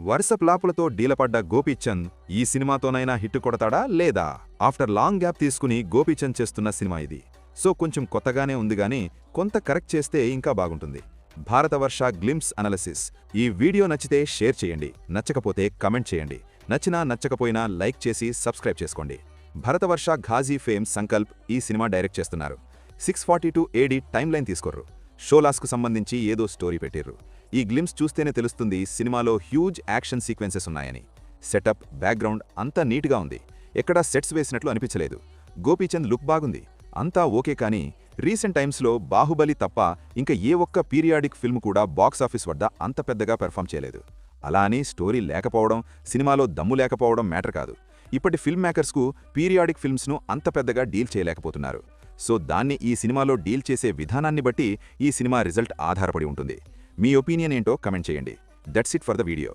వరుస ప్లాపులతో డీలపడ్డ గోపీచంద్ ఈ సినిమాతోనైనా హిట్ కొడతాడా లేదా? ఆఫ్టర్ లాంగ్ గ్యాప్ తీసుకుని గోపీచంద్ చేస్తున్న సినిమా ఇది. సో కొంచెం కొత్తగానే ఉందిగాని కొంత కరెక్ట్ చేస్తే ఇంకా బాగుంటుంది. Bharatvarsh glimpse analysis. ఈ వీడియో నచ్చితే షేర్ చేయండి, నచ్చకపోతే కమెంట్ చేయండి. నచ్చినా నచ్చకపోయినా లైక్ చేసి సబ్స్క్రైబ్ చేసుకోండి. భరతవర్ష ఘాజీ ఫేమ్ సంకల్ప్ ఈ సినిమా డైరెక్ట్ చేస్తున్నారు. 642 AD టైమ్ లైన్ తీసుకోర్రు. షోలాస్కు సంబంధించి ఏదో స్టోరీ పెట్టిర్రు. ఈ గ్లింప్స్ చూస్తేనే తెలుస్తుంది సినిమాలో హ్యూజ్ యాక్షన్ సీక్వెన్సెస్ ఉన్నాయని. సెటప్, బ్యాక్గ్రౌండ్ అంతా నీట్గా ఉంది. ఎక్కడా సెట్స్ వేసినట్లు అనిపించలేదు. గోపీచంద్ లుక్ బాగుంది. అంతా ఓకే, కానీ రీసెంట్ టైమ్స్లో బాహుబలి తప్ప ఇంకా ఏ ఒక్క పీరియాడిక్ ఫిల్మ్ కూడా బాక్సాఫీస్ వద్ద అంత పెద్దగా పెర్ఫామ్ చేయలేదు. అలా అని స్టోరీ లేకపోవడం, సినిమాలో దమ్ము లేకపోవడం మ్యాటర్ కాదు. ఇప్పటి ఫిల్మ్ మేకర్స్కు పీరియాడిక్ ఫిల్మ్స్ను అంత పెద్దగా డీల్ చేయలేకపోతున్నారు. సో దాన్ని ఈ సినిమాలో డీల్ చేసే విధానాన్ని బట్టి ఈ సినిమా రిజల్ట్ ఆధారపడి ఉంటుంది. మీ ఒపీనియన్ ఏంటో కమెంట్ చేయండి. That's it for the video.